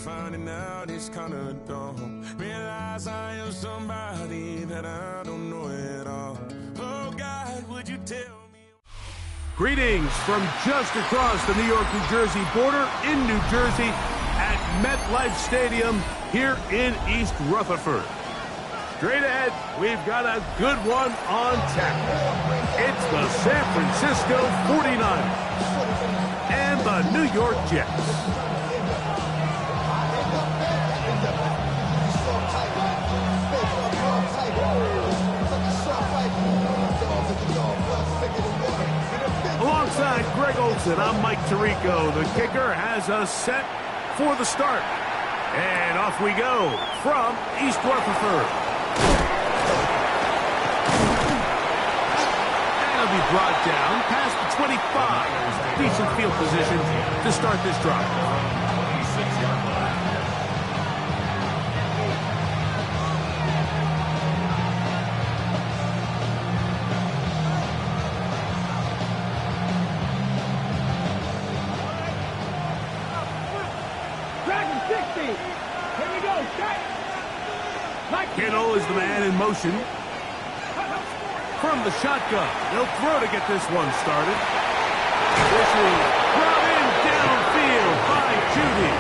finding out it's kinda dumb. Realize I am somebody that I don't know at all. Oh God, would you tell me? Greetings from just across the New York-New Jersey border in New Jersey at MetLife Stadium here in East Rutherford. Straight ahead, we've got a good one on tap. It's the San Francisco 49ers and the New York Jets. Alongside Greg Olson, I'm Mike Tirico. The kicker has us set for the start. And off we go from East Rutherford. And it'll be brought down past the 25. Decent field position to start this drive. Kittle is the man in motion. From the shotgun, they'll throw to get this one started. This is brought in downfield by Judy.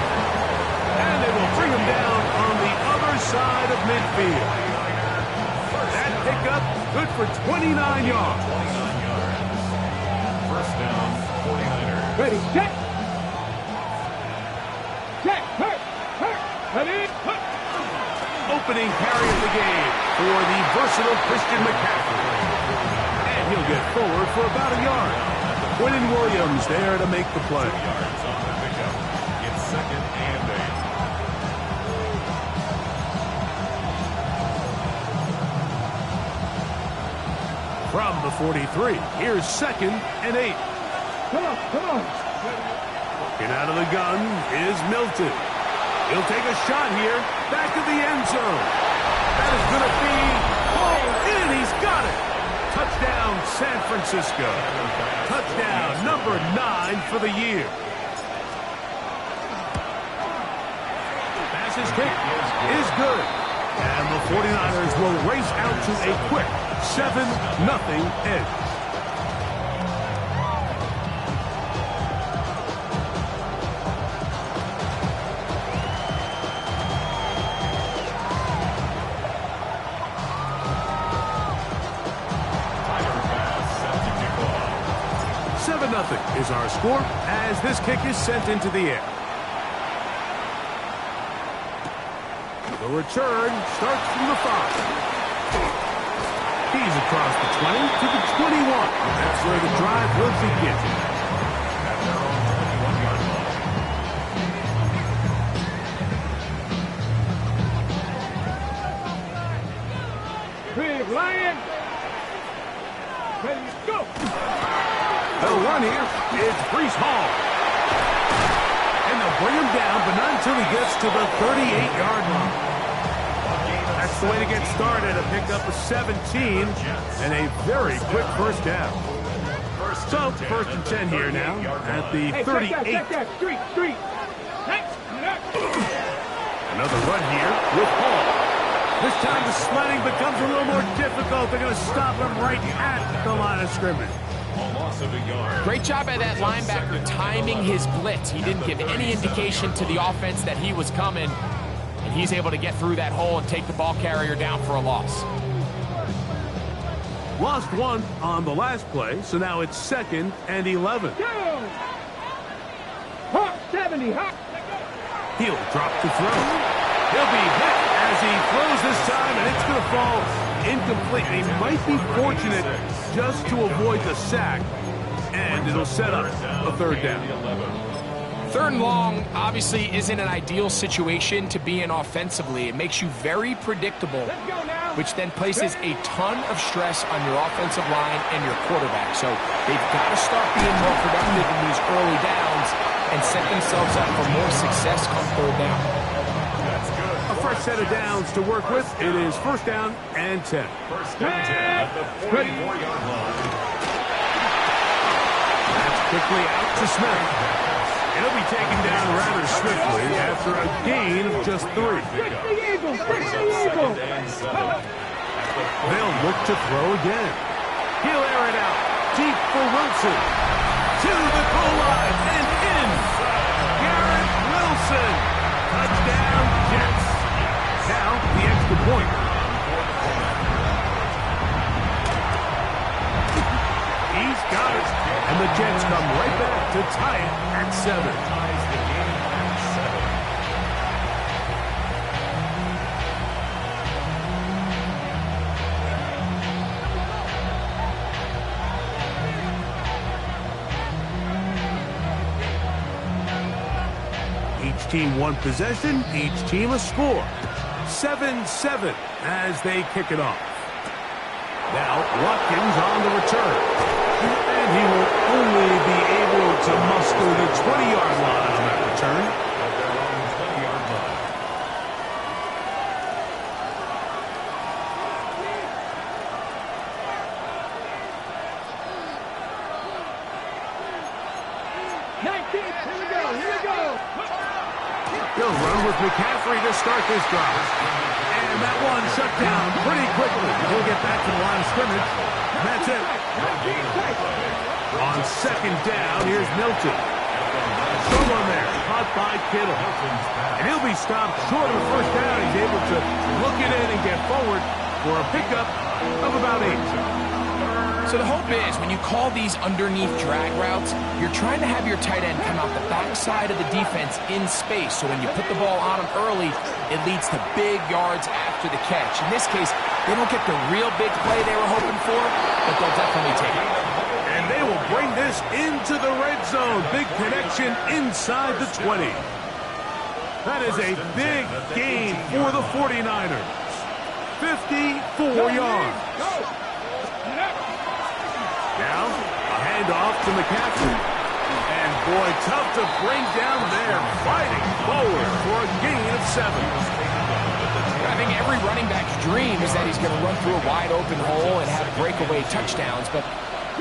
And they will bring him down on the other side of midfield. That pickup good for 29 yards. First down, 49ers. Ready, set. Set, hurt, ready, hurt. Opening carry of the game for the versatile Christian McCaffrey. And he'll get forward for about a yard. Quinton Williams there to make the play. 2 yards on the pickup. It's 2nd and 8. From the 43, here's 2nd and 8. Come on. Looking out of the gun is Milton. He'll take a shot here, back to the end zone. That is going to be pulled in. He's got it. Touchdown, San Francisco. Touchdown number 9 for the year. Pass's kick is good. And the 49ers will race out to a quick 7-0 edge. Nothing is our score as this kick is sent into the air. The return starts from the 5. He's across the 20 to the 21. That's where the drive will begin. Big Lion. Ready, go. They'll run here. It's Breece Hall. And they'll bring him down, but not until he gets to the 38-yard line. That's the way to get started. A pickup of 17 and a very quick first down. So, 1st and 10 here now at the 38. Street. Another run here with Hall. This time the sledding becomes a little more difficult. They're going to stop him right at the line of scrimmage. Great job by that linebacker timing his blitz. He didn't give any indication to the offense that he was coming, and he's able to get through that hole and take the ball carrier down for a loss. Lost 1 on the last play, so now it's 2nd and 11. Hawk 70, Hawk. He'll drop to throw. He'll be hit as he throws this time, and it's going to fall incomplete. He might be fortunate just to avoid the sack, and it'll set up a 3rd down. 3rd and long obviously isn't an ideal situation to be in offensively. It makes you very predictable, which then places a ton of stress on your offensive line and your quarterback. So they've got to start being more productive in these early downs and set themselves up for more success come 3rd down. A fresh set of downs to work with. It is 1st down and 10. 1st down 10 at the 44-yard line. That's quickly out to Smith. He'll be taken down rather swiftly at after a gain of just 3. Fix the eagle! Fix the eagle! They'll look to throw again. He'll air it out. Deep for Wilson. To the goal line and in. Garrett Wilson. Touchdown, Jets. Now, the extra point. He's got it. And the Jets come right back to tie it at 7. 'Each team one possession, each team a score. 7-7 as they kick it off. Now Watkins on the return. And he will only be able to muster the 20-yard line on that return. 19, here we go, here we go! He'll run with McCaffrey to start this drive. And that one shut down pretty quickly. He'll get back to the line of scrimmage. And that's it. On second down, here's Milton. Someone there, caught by Kittle. And he'll be stopped short of the first down. He's able to look it in and get forward for a pickup of about 8. So the hope is when you call these underneath drag routes, you're trying to have your tight end come out the backside of the defense in space. So when you put the ball on him early, it leads to big yards after the catch. In this case, they don't get the real big play they were hoping for, but they'll definitely take it. And they will bring this into the red zone. Big connection inside the 20. That is a big gain for the 49ers. 54 yards. Now, a handoff to McCaffrey. And boy, tough to bring down there. Fighting forward for a gain of 7. I think every running back's dream is that he's going to run through a wide open hole and have breakaway touchdowns, but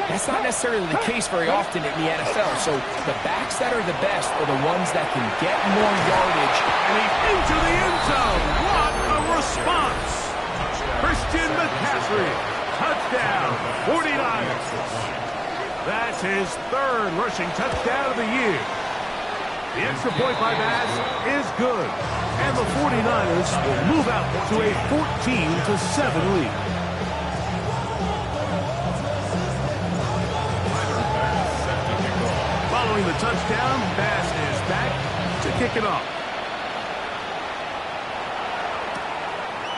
that's not necessarily the case very often in the NFL. So the backs that are the best are the ones that can get more yardage. And he's into the end zone. What a response. Christian McCaffrey. Touchdown, 49ers. That's his 3rd rushing touchdown of the year. The extra point by Bass is good. And the 49ers will move out to a 14-7 lead. Following the touchdown, Bass is back to kick it off.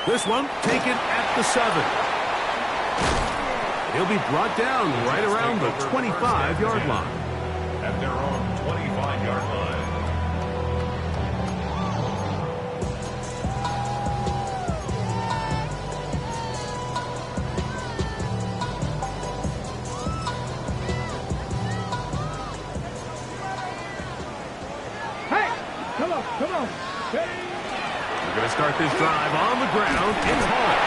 This one taken at the 7. He'll be brought down right around the 25-yard line. At their own 25-yard line. Hey, come on, come on. We're going to start this drive on the ground. It's Hall.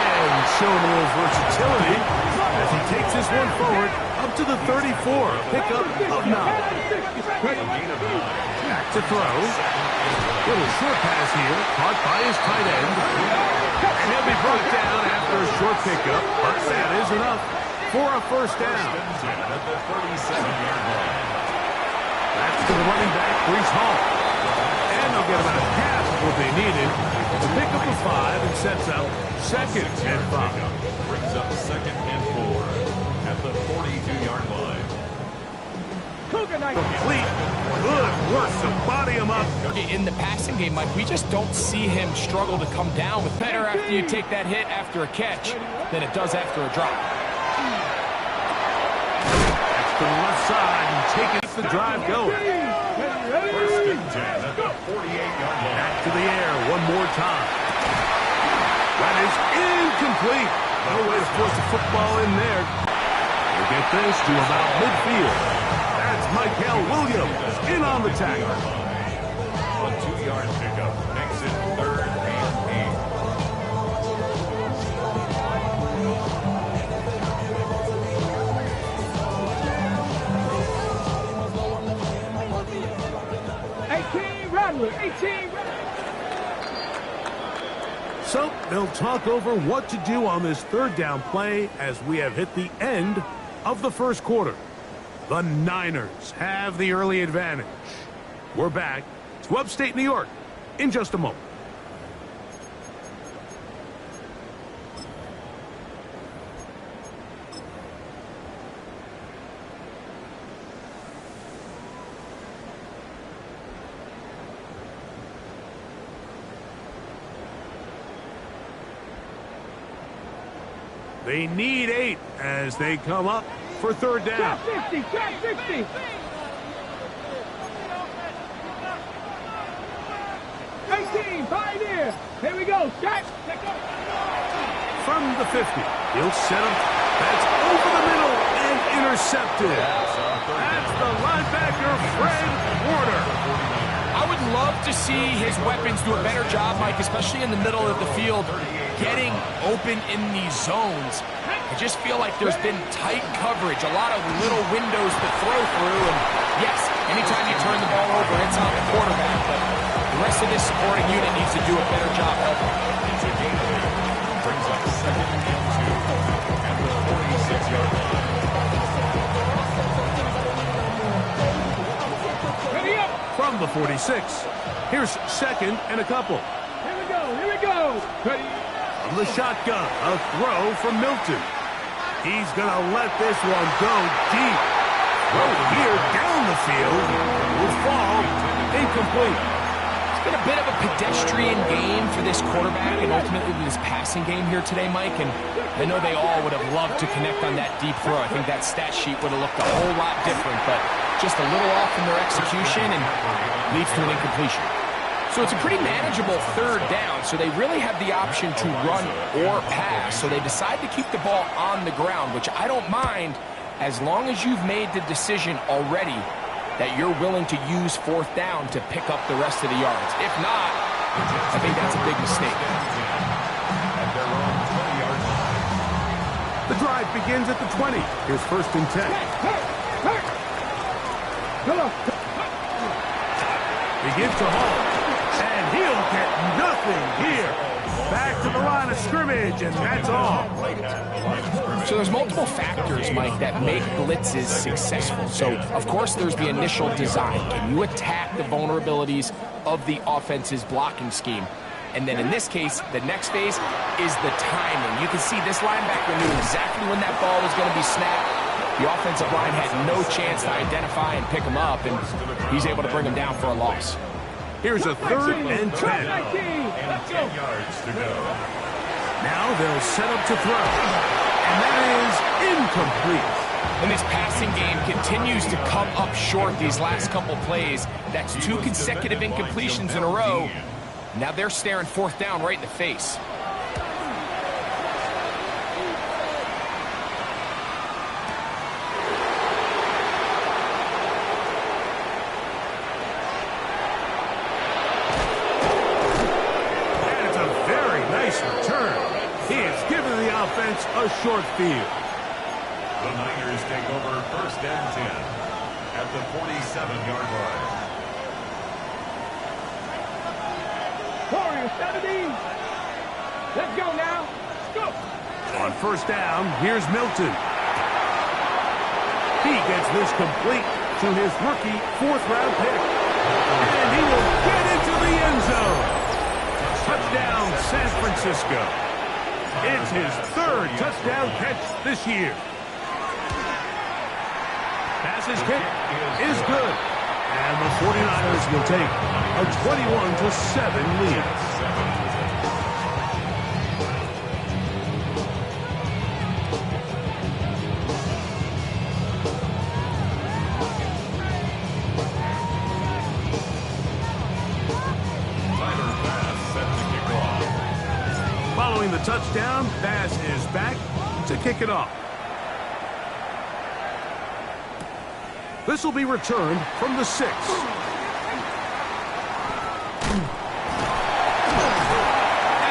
And showing a little versatility as he takes this one forward up to the 34. Pickup of 9. Back to throw. Little short pass here. Caught by his tight end. And he'll be brought down after a short pickup. But that is enough for a first down. That's to the running back, Breece Hall. And they'll get about half of what they needed. The pickup of 5 and sets up 2nd and 5. Brings up 2nd and 4 at the 42-yard line. Complete. Good work to body him up. In the passing game, Mike, we just don't see him struggle to come down with better after you take that hit after a catch than it does after a drop. That's to the left side and taking the drive going. First and 10 at the 48-yard line. Back to the air one more time. That is incomplete. No way to force the football in there. We'll get this to about midfield. That's Michael Williams in on the tackle. A 2-yard pickup makes it 3rd and 18, Radley. 18. So they'll talk over what to do on this third down play as we have hit the end of the first quarter. The Niners have the early advantage. We're back to upstate New York in just a moment. They need 8 as they come up for third down. Trap 50, trap 50. 18, Pioneer. Here we go, Jack. From the 50, he'll set him. That's over the middle and intercepted. That's the linebacker, Fred Warner. I would love to see his weapons do a better job, Mike, especially in the middle of the field, getting open in these zones. I just feel like there's been tight coverage, a lot of little windows to throw through, and yes, anytime you turn the ball over, it's on the quarterback, but the rest of this supporting unit needs to do a better job helping. It's a game there. Brings up second and 2 at the 46-yard line. Ready up. From the 46, here's second and a couple. Here we go, here we go. Ready. From the shotgun, a throw from Milton. He's going to let this one go deep. Throw here down the field. Will fall incomplete. It's been a bit of a pedestrian game for this quarterback and ultimately this passing game here today, Mike, and I know they all would have loved to connect on that deep throw. I think that stat sheet would have looked a whole lot different, but just a little off in their execution and leads to an incompletion. So it's a pretty manageable third down, so they really have the option to run or pass. So they decide to keep the ball on the ground, which I don't mind as long as you've made the decision already that you're willing to use fourth down to pick up the rest of the yards. If not, I think that's a big mistake. At their own 20-yard line. The drive begins at the 20. Here's first and 10. Come on. Begins to hold. And he'll get nothing here. Back to the line of scrimmage, and that's all. So there's multiple factors, Mike, that make blitzes successful. So, of course, there's the initial design. Can you attack the vulnerabilities of the offense's blocking scheme? And then in this case, the next phase is the timing. You can see this linebacker knew exactly when that ball was going to be snapped. The offensive line had no chance to identify and pick him up, and he's able to bring him down for a loss. Here's a third and 10. And 10 yards to go. Now they'll set up to throw. And that is incomplete. And this passing game continues to come up short these last couple plays. That's 2 consecutive incompletions in a row. Now they're staring fourth down right in the face. Return. He has given the offense a short field. The Niners take over first and 10 at the 47-yard line. Warriors, 70. Let's go now. Go. On first down, here's Milton. He gets this complete to his rookie fourth-round pick. And he will get into the end zone. Touchdown, San Francisco. It's his third touchdown catch this year. Pass kick is good. And the 49ers will take a 21-7 lead. Following the touchdown, Bass is back to kick it off. This will be returned from the 6. And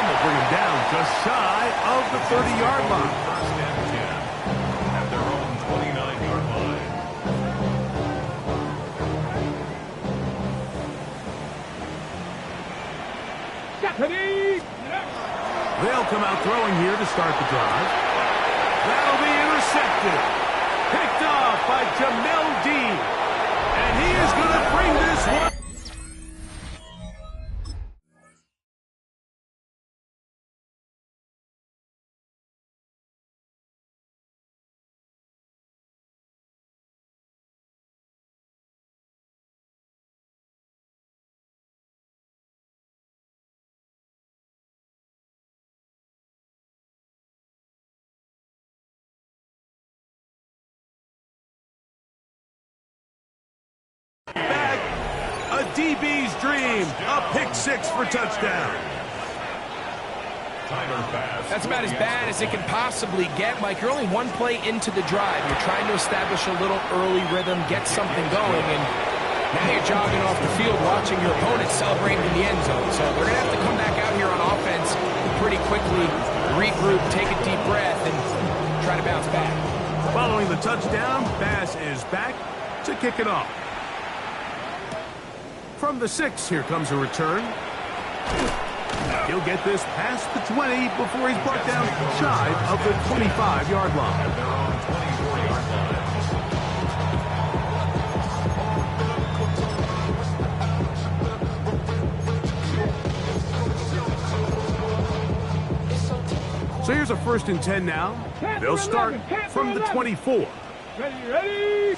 they'll bring him down just shy of the 30-yard line. First and 10 at their own 29-yard line. They'll come out throwing here to start the drive. That'll be intercepted. Picked off by Jamel Dean. And he is going to bring this one. Back, a DB's dream, a pick six for touchdown. That's about as bad as it can possibly get, Mike. You're only one play into the drive. You're trying to establish a little early rhythm, get something going, and now you're jogging off the field watching your opponent celebrate in the end zone. So they're going to have to come back out here on offense pretty quickly, regroup, take a deep breath, and try to bounce back. Following the touchdown, Bass is back to kick it off. From the 6, here comes a return. He'll get this past the 20 before he's brought down shy of the 25-yard line. So here's a 1st and 10 now. They'll start from the 24. Ready.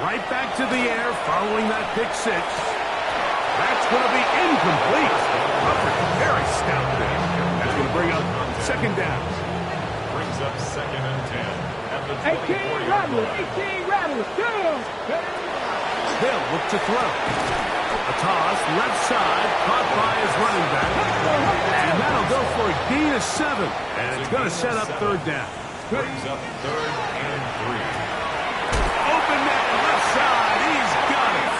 Right back to the air following that pick 6. That's going to be incomplete. Very stout there. That's going to bring up 2nd down. Brings up 2nd and 10 at the 18 rattlers. They'll look to throw. A toss, left side, caught by his running back. And that'll go for a gain of 7. And it's going to set up 3rd down. Brings up 3rd and 3. Open man, left side, he's got it.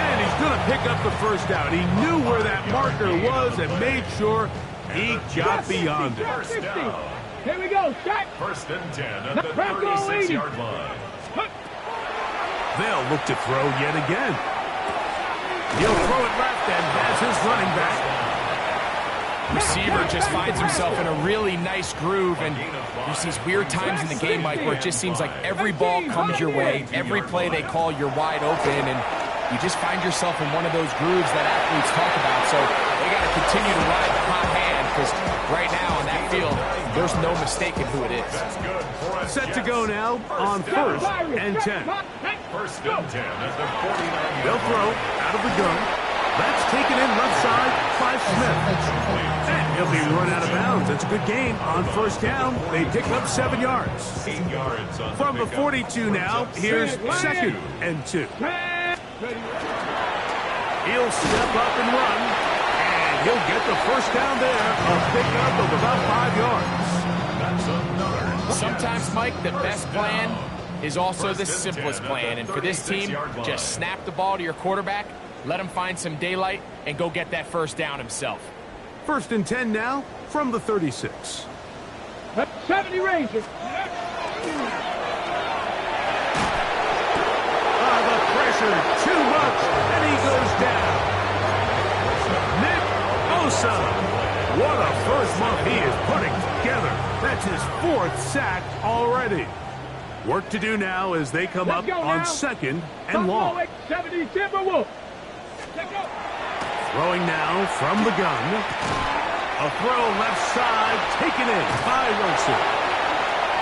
And he's going to pick up the 1st down. He knew where that marker was and made sure he got beyond it. First down. Here we go, shot. 1st and 10 at the 36-yard line. They'll look to throw yet again. He'll throw it left and has his running back. Receiver just finds himself in a really nice groove, and there's these weird times in the game, Mike, where it just seems like every ball comes your way, every play they call, you're wide open, and you just find yourself in one of those grooves that athletes talk about. So they got to continue to ride the hot hand, because right now on that field, there's no mistaking who it is. Set to go now on 1st and 10. 1st and 10 at the 49-yard They'll throw out of the gun. That's taken in left side by Smith. And he'll be run out of bounds. It's a good gain on 1st down. They pick up 7 yards. 8 yards on From the 42 now, here's 2nd and 2. He'll step up and run. And he'll get the 1st down there. A pickup of about 5 yards. That's another. Sometimes, Mike, the best plan is also the simplest plan. And for this team, just snap the ball to your quarterback, let him find some daylight, and go get that 1st down himself. 1st and 10 now from the 36. 70 Rangers. The pressure, too much, and he goes down. Nick Bosa. What a first month he is putting together. That's his 4th sack already. Work to do now as they come up on 2nd and long. 70 Timberwolves. Throwing now from the gun. A throw left side, taken in by Wilson.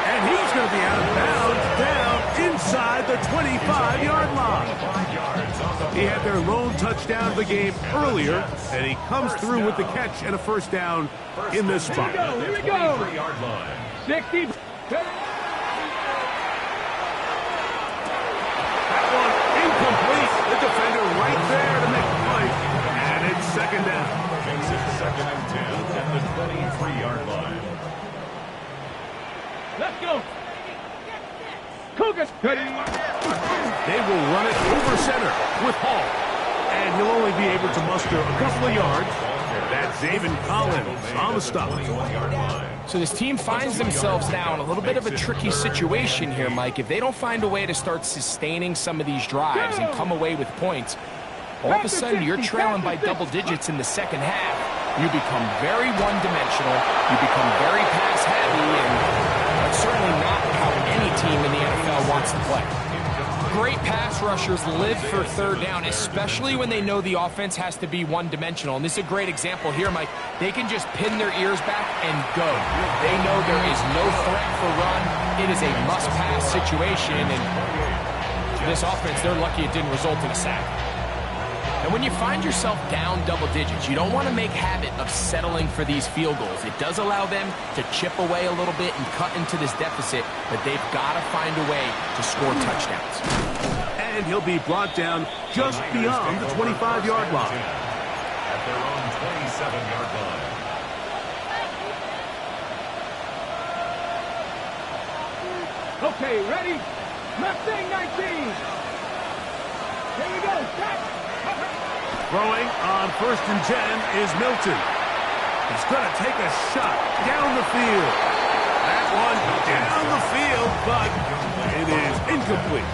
And he's going to be out of bounds, down inside the 25-yard line. He had their lone touchdown of the game earlier, and he comes through with the catch and a 1st down in this spot. Here we go. 60. That one incomplete. The defender right there to make the play. And it's 2nd down. Makes it 2nd and 10 at the 23-yard line. Let's go. Cougars. They will run it over center with Hall. And he'll only be able to muster a couple of yards. That's David Collins on the stop. So this team finds themselves now in a little bit of a tricky situation here, Mike. If they don't find a way to start sustaining some of these drives and come away with points, all of a sudden you're trailing by double digits in the 2nd half. you become very one-dimensional, you become very pass-heavy, and that's certainly not how any team in the NFL wants to play. Great pass rushers live for third down, especially when they know the offense has to be one-dimensional. And this is a great example here, Mike. They can just pin their ears back and go. They know there is no threat for run. It is a must-pass situation, and for this offense, they're lucky it didn't result in a sack. And when you find yourself down double digits, you don't want to make habit of settling for these field goals. It does allow them to chip away a little bit and cut into this deficit, but they've got to find a way to score touchdowns. And he'll be brought down just beyond the 25-yard line. At their own 27-yard line. Okay, ready? Left thing, 19. Here we go. Stop. Throwing on 1st and 10 is Milton. He's going to take a shot down the field. That one down the field, but it is incomplete.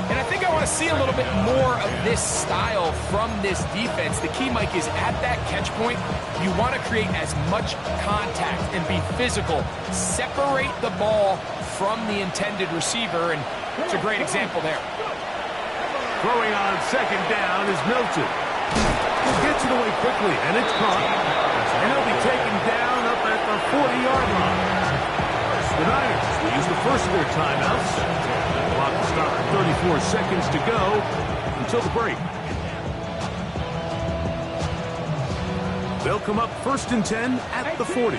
And I think I want to see a little bit more of this style from this defense. The key, Mike, is at that catch point, you want to create as much contact and be physical. Separate the ball from the intended receiver, and it's a great example there. Throwing on 2nd down is Milton. He gets it away quickly, and it's caught. And he'll be taken down up at the 40-yard line. The Niners will use the first of their timeouts. Clock will start 34 seconds to go until the break. They'll come up 1st and 10 at the 40.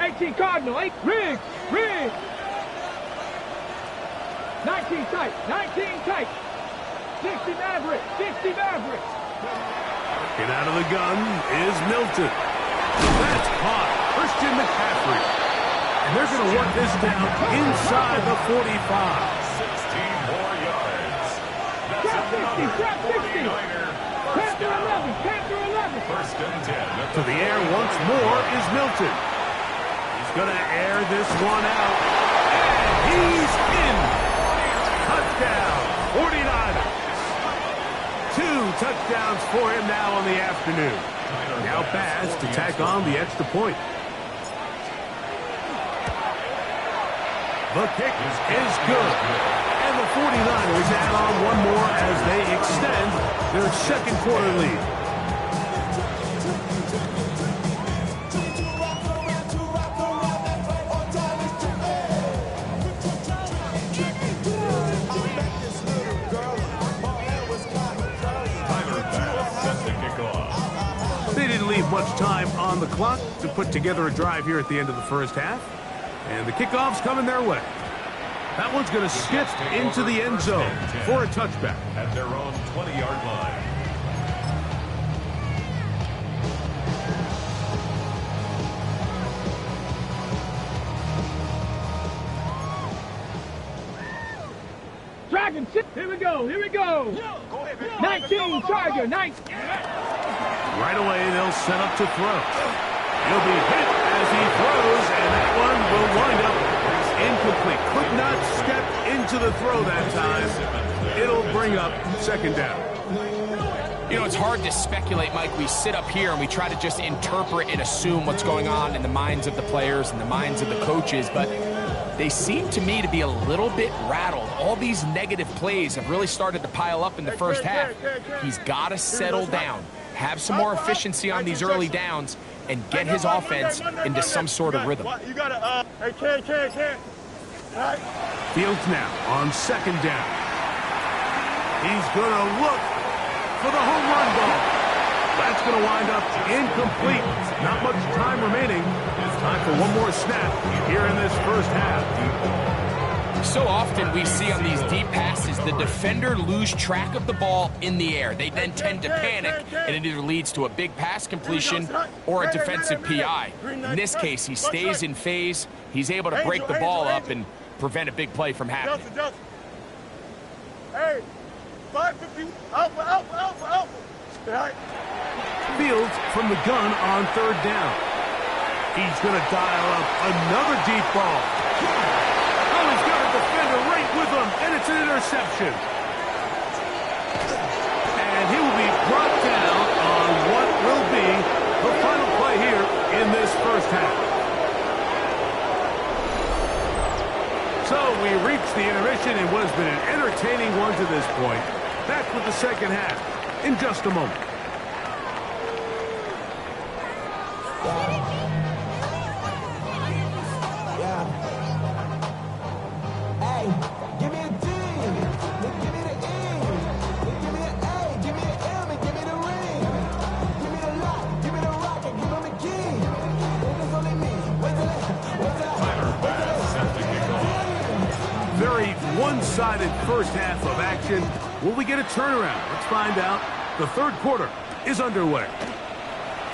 18 Cardinal, 8 Riggs. 19 tight, 19 tight. 60 Maverick. Get out of the gun is Milton. That's caught. Christian McCaffrey. And they're going to work this down inside the 45. 16 more yards. Trap 60. Panther 11. 1st and 10. To the air once more is Milton. He's going to air this one out. And he's in. Touchdown, 49ers. 2 touchdowns for him now on the afternoon. Now Bass to tack on the extra point. The kick is good. And the 49ers add on one more as they extend their 2nd quarter lead. They didn't leave much time on the clock to put together a drive here at the end of the first half. And the kickoff's coming their way. That one's going to skip into the end zone for a touchback. At their own 20-yard line. Dragon 6. Here we go. 19 Charger. 19. Right away, they'll set up to throw. He'll be hit as he throws, and that one will wind up incomplete. Could not step into the throw that time. It'll bring up 2nd down. You know, it's hard to speculate, Mike. We sit up here and we try to just interpret and assume what's going on in the minds of the players and the minds of the coaches, but they seem to me to be a little bit rattled. All these negative plays have really started to pile up in the first half. He's got to settle down, have some more efficiency on these early downs, and get his offense into some sort of rhythm. Fields now on 2nd down. He's going to look for the home run ball. That's going to wind up incomplete. Not much time remaining. Time for one more snap here in this first half. So often we see on these deep passes, the defender lose track of the ball in the air. They then tend to panic, and it either leads to a big pass completion or a defensive PI. In this case, he stays in phase. He's able to break the ball up and prevent a big play from happening. Hey, 550, alpha. Fields from the gun on 3rd down. He's going to dial up another deep ball. Oh, he's got a defender right with him, and it's an interception. And he will be brought down the intermission in what has been an entertaining one to this point. Back with the second half in just a moment. Hey, give me a D, then give me the E, then give me an A, give me an M, and give me the ring. Give me the lock, give me the rock, and give me the key. And it's only me. Wait till Very one-sided first half of action. Will we get a turnaround? Let's find out. The third quarter is underway.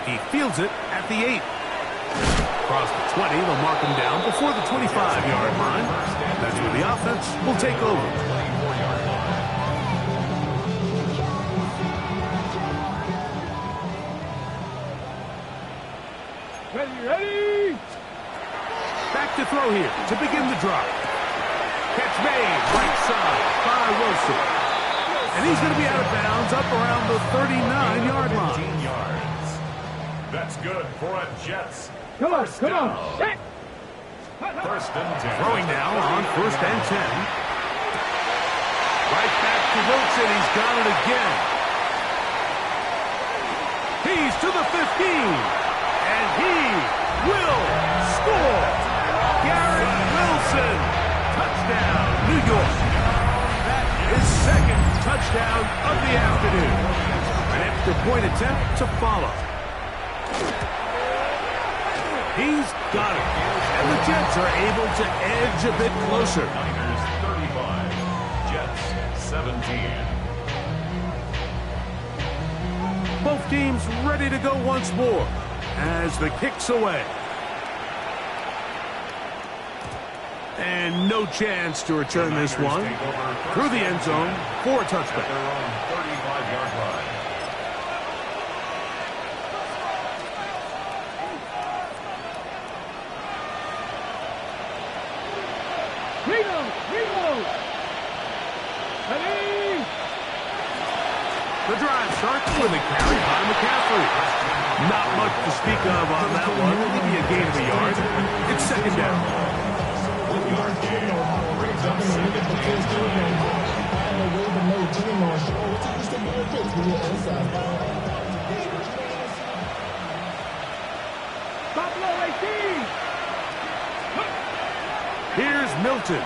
He fields it at the 8. Across the 20, they'll mark him down before the 25-yard line. That's where the offense will take over. Ready? Back to throw here to begin the drive. Catch made, right side by Wilson. And he's going to be out of bounds up around the 39-yard line. 13 yards. That's good for a Jets. Come on. Hey. First and 10. Throwing now on first and 10. Right back to Wilson. He's got it again. He's to the 15. And he will score. Garrett Wilson. Touchdown, New York. That is second touchdown of the afternoon. An extra point attempt to follow. He's got it. And the Jets are able to edge a bit closer. Niners 35. Jets 17. Both teams ready to go once more as the kick's away. And no chance to return this one through the end zone for a touchback. Their own 35-yard line. Reload. Ready? The drive starts with a carry by McCaffrey. Not much to speak of on that one. Maybe a gain of a yard. It's second down. 1-yard gain. Brings up second and 18. Here's Milton.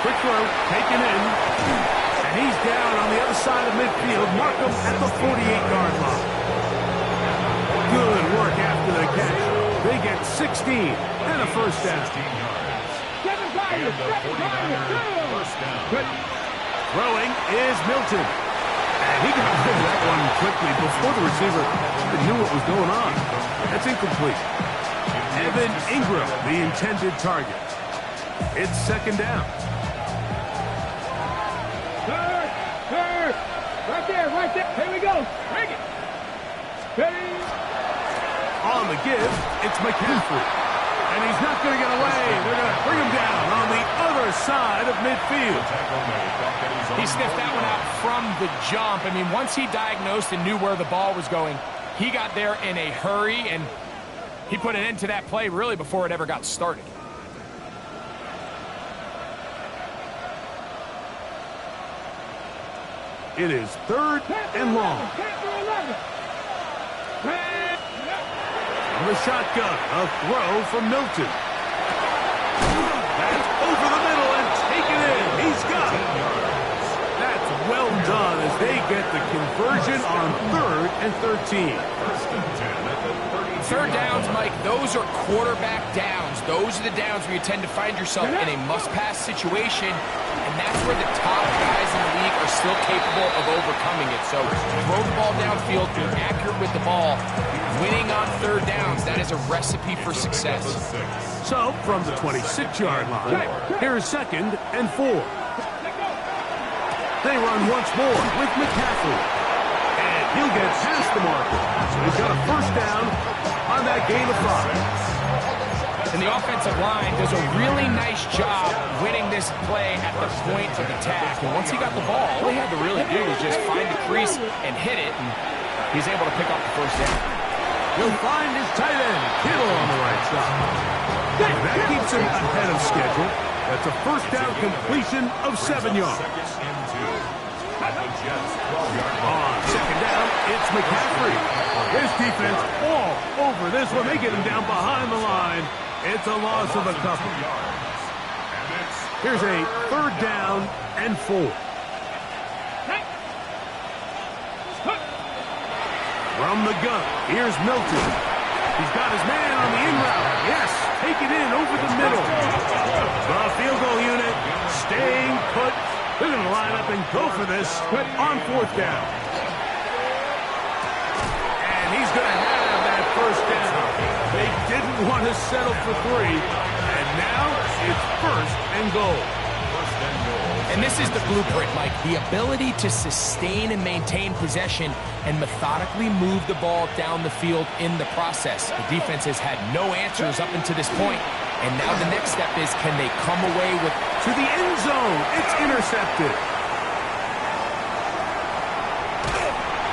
Quick throw, taken in. And he's down on the other side of midfield. Markham at the 48-yard line. Good work after the catch. They get 16 and a first down. 16 yards. And the 49ers first down. Throwing is Milton. And he got rid of that one quickly before the receiver even knew what was going on. That's incomplete. Evan Ingram, the intended target. It's second down. Third. Right there. Here we go. Bring it. Ready? On the give, it's McCaffrey. And he's not going to get away. They're going to bring him down on the other side of midfield. He sniffed that one out from the jump. I mean, once he diagnosed and knew where the ball was going, he got there in a hurry, and he put an end to that play really before it ever got started. It is third and long. On the shotgun, a throw from Milton. That's over the middle and taken in. He's got it. That's well done as they get the conversion on 3rd and 13. Third downs, Mike, those are quarterback downs. Those are the downs where you tend to find yourself in a must-pass situation, and that's where the top guys in the league are still capable of overcoming it. So throw the ball downfield, be accurate with the ball. Winning on third downs, that is a recipe for success. So, from the 26-yard line, here's second and 4. They run once more with McCaffrey. And he'll get past the marker. So he's got a first down on that gain of 5. And the offensive line does a really nice job winning this play at the point of attack. And once he got the ball, all he had to really do was just find the crease and hit it, and he's able to pick up the first down. He'll find his tight end, Kittle, on the right side. And that keeps him ahead of schedule. That's a first down completion of 7 yards. On second down, it's McCaffrey. His defense all over this one. They get him down behind the line. It's a loss of a couple. Here's a third down and 4. From the gun, here's Milton. He's got his man on the in route. Yes, take it in over the middle. The field goal unit staying put. They're going to line up and go for this on fourth down. And he's going to have that first down. They didn't want to settle for 3. And now it's first and goal. And this is the blueprint, Mike. The ability to sustain and maintain possession and methodically move the ball down the field in the process. The defense has had no answers up until this point. And now the next step is, can they come away with... To the end zone. It's intercepted.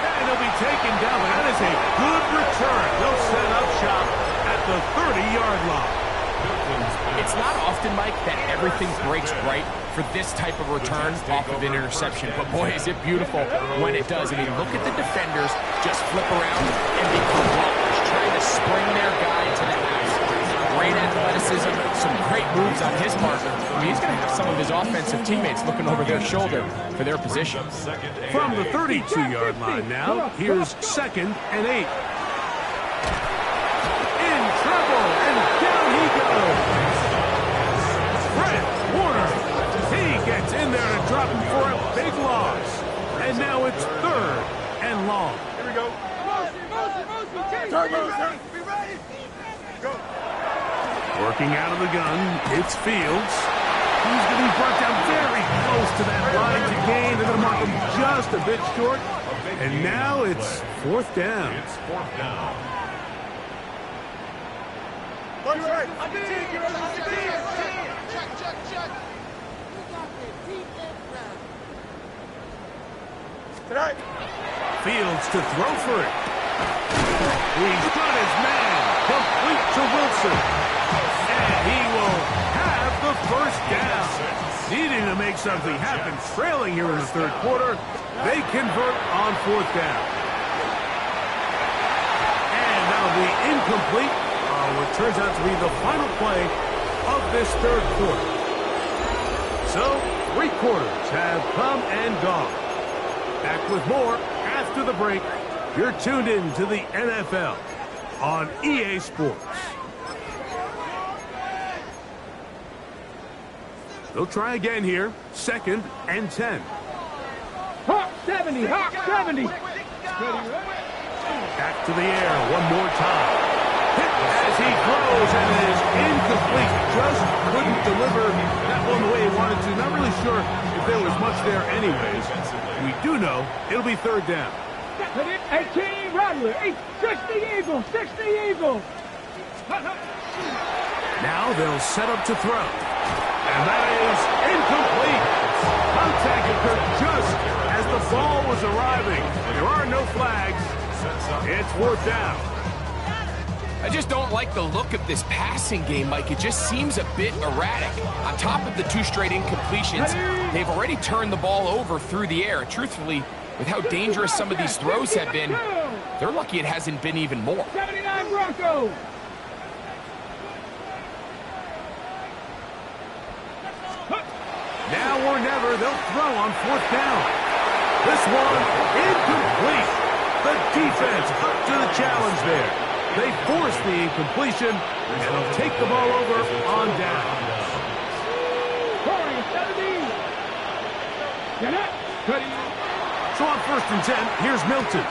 And he'll be taken down. But that is a good return. They'll set up shop at the 30-yard line. It's not often, Mike, that everything breaks right for this type of return off of an interception. But, boy, is it beautiful when it does. I mean, look at the defenders just flip around and become blockers, trying to spring their guy to the house. Great athleticism, some great moves on his part. I mean, he's going to have some of his offensive teammates looking over their shoulder for their position. From the 32-yard line now, here's second and 8. In trouble, and down he goes. Fred Warner, he gets in there to drop him for a big loss. And now it's third and long. Here we go. Turbo, sir. Be ready. Go. Working out of the gun, it's Fields. He's going to be brought down very close to that line to gain. They're going to mark him just a bit short. And now it's fourth down. It's fourth down. Left, right. Check. Tonight. Fields to throw for it. He's got his man. Complete to Wilson. And he will have the first down. Needing to make something happen, trailing here in the third quarter. They convert on fourth down. And that'll be incomplete. What turns out to be the final play of this third quarter. So, 3 quarters have come and gone. Back with more after the break. You're tuned in to the NFL on EA Sports. They'll try again here. Second and 10. Hawk 70, Hawk 70. Back to the air one more time. Hit as he throws, and it is incomplete. Just couldn't deliver that one the way he wanted to. Not really sure if there was much there anyways. We do know it'll be third down. 18, Rattler, 60 Eagles, 60 Eagles. Now they'll set up to throw. And that is incomplete. Contact occurred just as the ball was arriving. There are no flags. It's fourth down. I just don't like the look of this passing game, Mike. It just seems a bit erratic. On top of the 2 straight incompletions, they've already turned the ball over through the air. Truthfully, with how dangerous some of these throws have been, they're lucky it hasn't been even more. 79 Broncos. Now or never, they'll throw on fourth down. This one, incomplete. The defense up to the challenge there. They force the incompletion, and they'll take the ball over on down. 70. So on first and 10, here's Milton.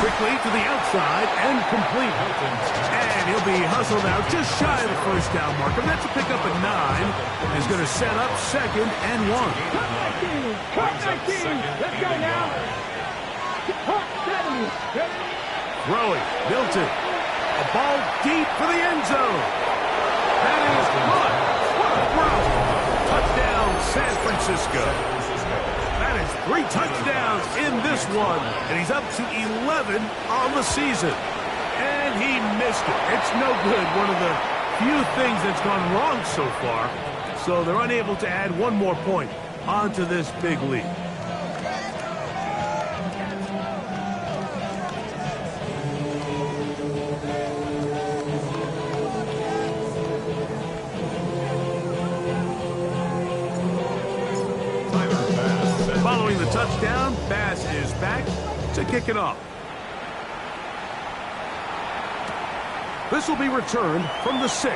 Quickly to the outside and complete. And he'll be hustled out just shy of the first down marker. That's a pickup at 9. He's going to set up second and 1. Hawk 19. Let's go now. Hawk 70. Throwing, Milton. A ball deep for the end zone. That is good. What a throw. Touchdown, San Francisco. That is 3 touchdowns in this one, and he's up to 11 on the season. And he missed it. It's no good. One of the few things that's gone wrong so far. so they're unable to add one more point onto this big lead. Following the touchdown, Bass is back to kick it off. This will be returned from the 6.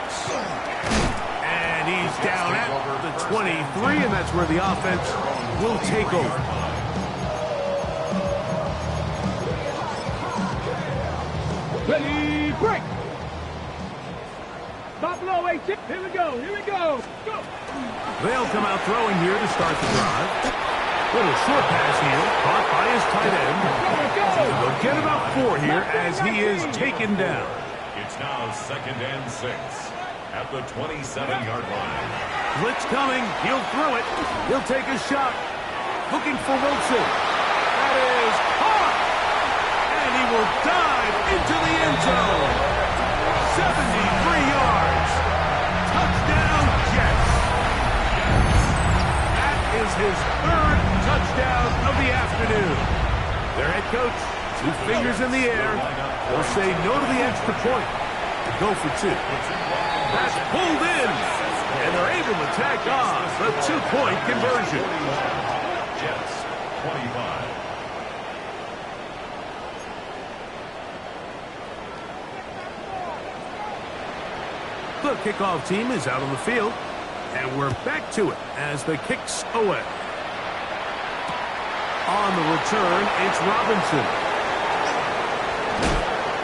And he's down at the 23, and that's where the offense will take over. Ready, break! Buffalo 18. Here we go, here we go. Go! They'll come out throwing here to start the drive. Little short pass here, caught by his tight end. They'll get about 4 here as he is taken down. It's now 2nd and 6 at the 27-yard line. Blitz coming. He'll throw it. He'll take a shot. Looking for Wilson. That is caught. And he will dive into the end zone. 73 yards. Touchdown, Jets. That is his 3rd touchdown of the afternoon. Their head coach, 2 fingers in the air. They'll say no to the extra point. Go for 2. That's pulled in. And they're able to tack on the 2-point conversion. Jets, 25. The kickoff team is out on the field. And we're back to it as the kick's away. On the return, it's Robinson.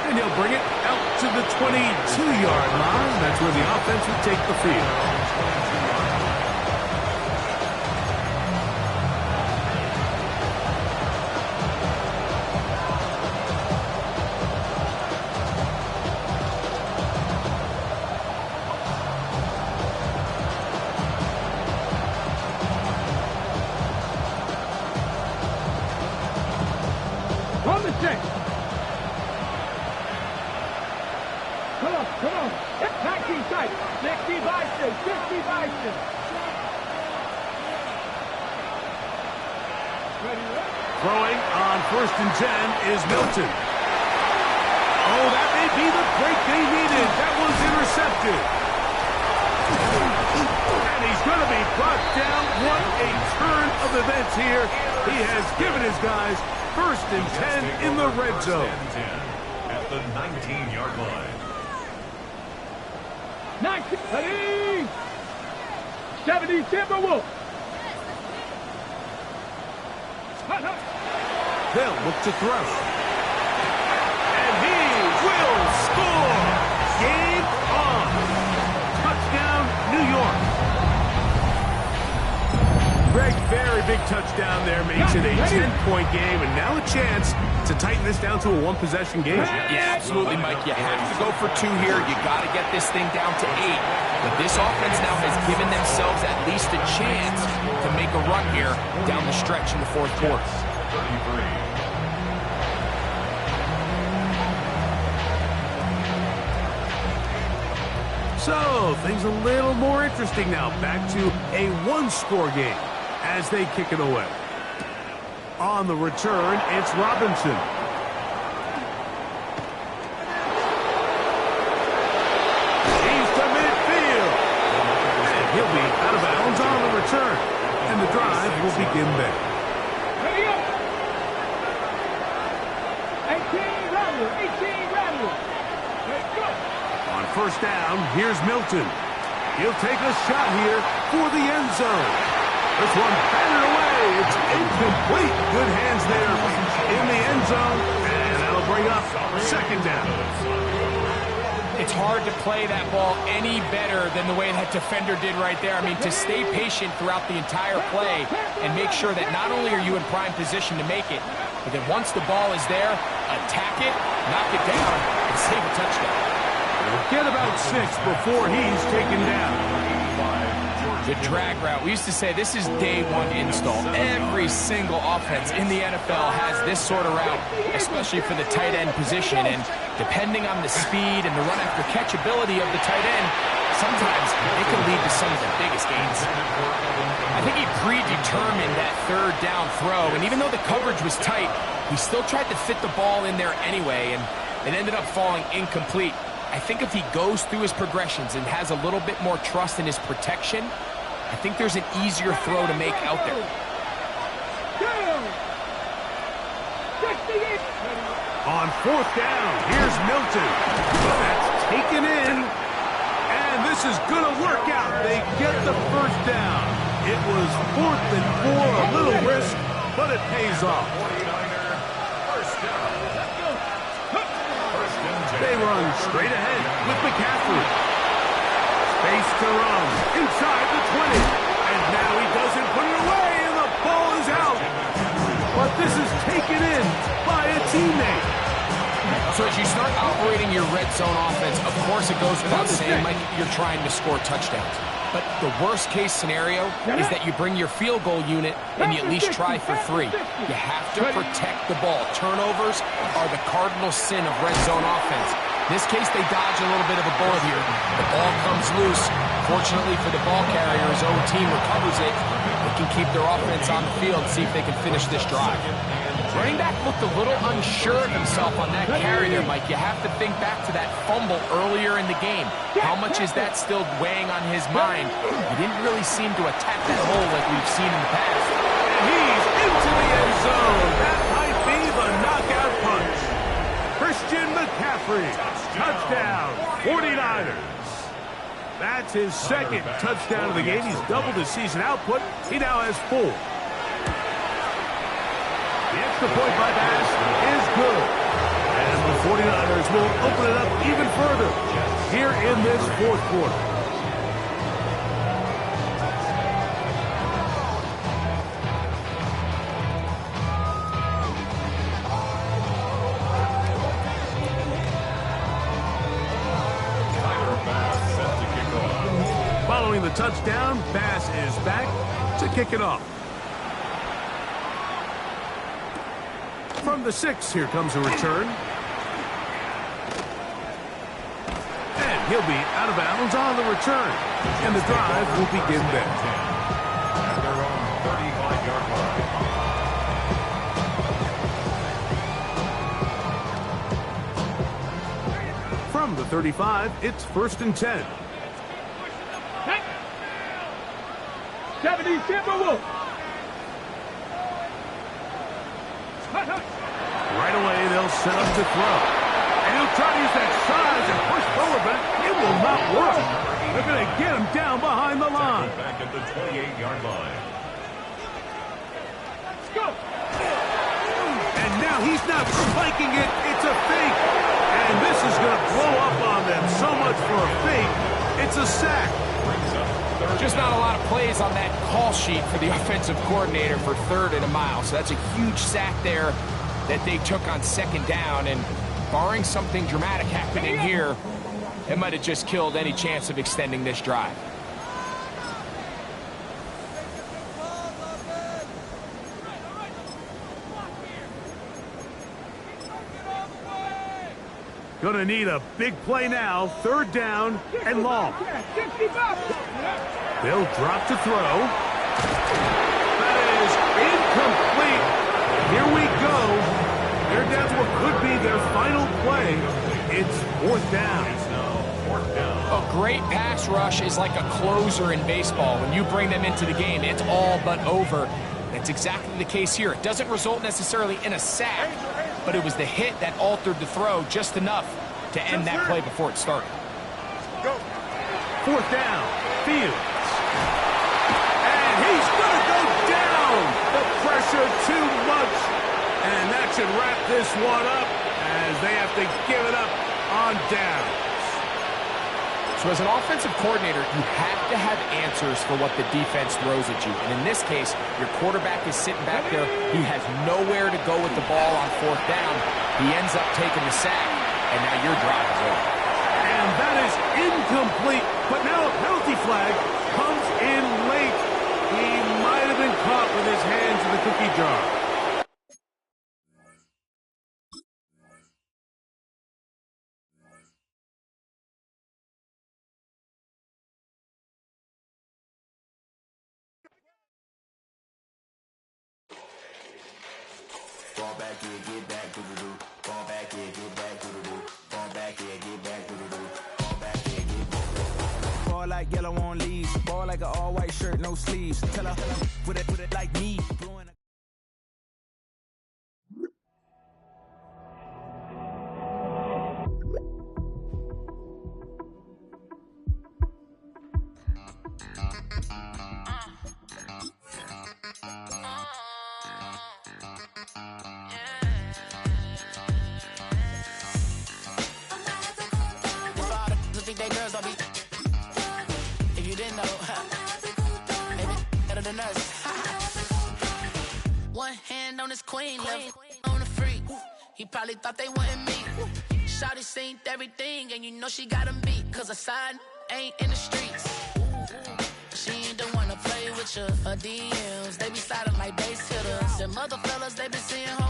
And he'll bring it out to the 22-yard line. That's where the offense will take the field. On the 6. Come on, come on. 19 tight. 60 Bison, 60 Bison. Ready, ready. Throwing on 1st and 10 is Milton. Oh, that may be the break they needed. That was intercepted. And he's going to be brought down. What a turn of events here. He has given his guys 1st and 10 in the red zone. At the 19-yard line. 19, ready. 70 Timberwolves. They'll look to throw. And he will score. Game on. Touchdown, New York. Greg, very big touchdown there. Makes it a 10-point game, and now a chance to tighten this down to a 1-possession game. Yeah, absolutely, Mike. You have to go for 2 here. You got to get this thing down to 8. But this offense now has given themselves at least a chance to make a run here down the stretch in the 4th quarter. 33. So, things a little more interesting now. Back to a 1-score game as they kick it away. On the return, it's Robinson. He's to midfield. And he'll be out of bounds on the return. And the drive will begin there. Ready up. 18 Rattler, 18 Rattler. Let's go. On 1st down, here's Milton. He'll take a shot here for the end zone. This one batted away. It's incomplete. Good hands there in the end zone. And that'll bring up 2nd down. It's hard to play that ball any better than the way that defender did right there. I mean, to stay patient throughout the entire play and make sure that not only are you in prime position to make it, but that once the ball is there, attack it, knock it down, and save a touchdown. He'll get about 6 before he's taken down. The drag route. We used to say this is day 1 install. Every single offense in the NFL has this sort of route, especially for the tight end position. And depending on the speed and the run after catch ability of the tight end, sometimes it can lead to some of the biggest gains. I think he predetermined that third down throw, and even though the coverage was tight, he still tried to fit the ball in there anyway, and it ended up falling incomplete. I think if he goes through his progressions and has a little bit more trust in his protection, I think there's an easier throw to make out there. On fourth down, here's Milton. That's taken in, and this is going to work out. They get the first down. It was 4th and 4, a little risk, but it pays off. They run straight ahead with McCaffrey. Space to run inside the 20, and now he doesn't put it away, and the ball is out. But this is taken in by a teammate. So as you start operating your red zone offense, of course it goes without saying, Mike, you're trying to score touchdowns. But the worst case scenario is that you bring your field goal unit and you at least try for 3. You have to protect the ball. Turnovers are the cardinal sin of red zone offense. In this case, they dodge a little bit of a bullet here. The ball comes loose. Fortunately for the ball carrier, his own team recovers it. They can keep their offense on the field and see if they can finish this drive. Running back looked a little unsure of himself on that carry there, Mike. You have to think back to that fumble earlier in the game. How much is that still weighing on his mind? He didn't really seem to attack that hole like we've seen in the past. And he's into the end zone. That might be the knockout punch. Christian McCaffrey, touchdown, 49ers. That's his second touchdown of the game. He's doubled his season output. He now has 4. The extra point by Bass is good. And the 49ers will open it up even further here in this fourth quarter. Following the touchdown, Bass is back to kick it off. From the 6, here comes a return. And he'll be out of bounds on the return. And the drive will begin there. At their own 35-yard line. From the 35, it's 1st and 10. 70 Timberwolves. Right away, they'll set up to throw. And he'll try to use that size and push forward, but it will not work. They're going to get him down behind the line. Back at the 28-yard line. Let's go. And now he's not spiking it. It's a fake. And this is going to blow up on them. So much for a fake. It's a sack. Just not a lot of plays on that call sheet for the offensive coordinator for 3rd and a mile. So that's a huge sack there that they took on 2nd down. And barring something dramatic happening here, it might have just killed any chance of extending this drive. Gonna need a big play now. 3rd down and long. They'll drop to throw. That is incomplete. Here we go. They're down to what could be their final play. It's 4th down. A great pass rush is like a closer in baseball. When you bring them into the game, it's all but over. That's exactly the case here. It doesn't result necessarily in a sack, but it was the hit that altered the throw just enough to end that play before it started. Go. 4th down. Fields. And he's going to go down. The pressure too much. And that should wrap this one up as they have to give it up on downs. So as an offensive coordinator, you have to have answers for what the defense throws at you. And in this case, your quarterback is sitting back there. He has nowhere to go with the ball on 4th down. He ends up taking the sack, and now your drive is over. And that is incomplete. But now a penalty flag comes in late. He might have been caught with his hands in the cookie jar. Fall back here, get back, do-do-do. Fall back here, get back, do-do-do. Fall back here, get back, do-do-do. Fall back here, get back. Fall like yellow on leaves. Fall like an all-white shirt, no sleeves. Tell her, put it like me. Blowing think they girls don't be. If you didn't know, maybe better than us. One hand on his queen, left on the freak. He probably thought they wanted me. Shawty seen everything, and you know she got him beat. Cause her side ain't in the streets. She ain't the one to play with you. Her DMs, they be sliding like base hitters. Them other fellas, they been seeing her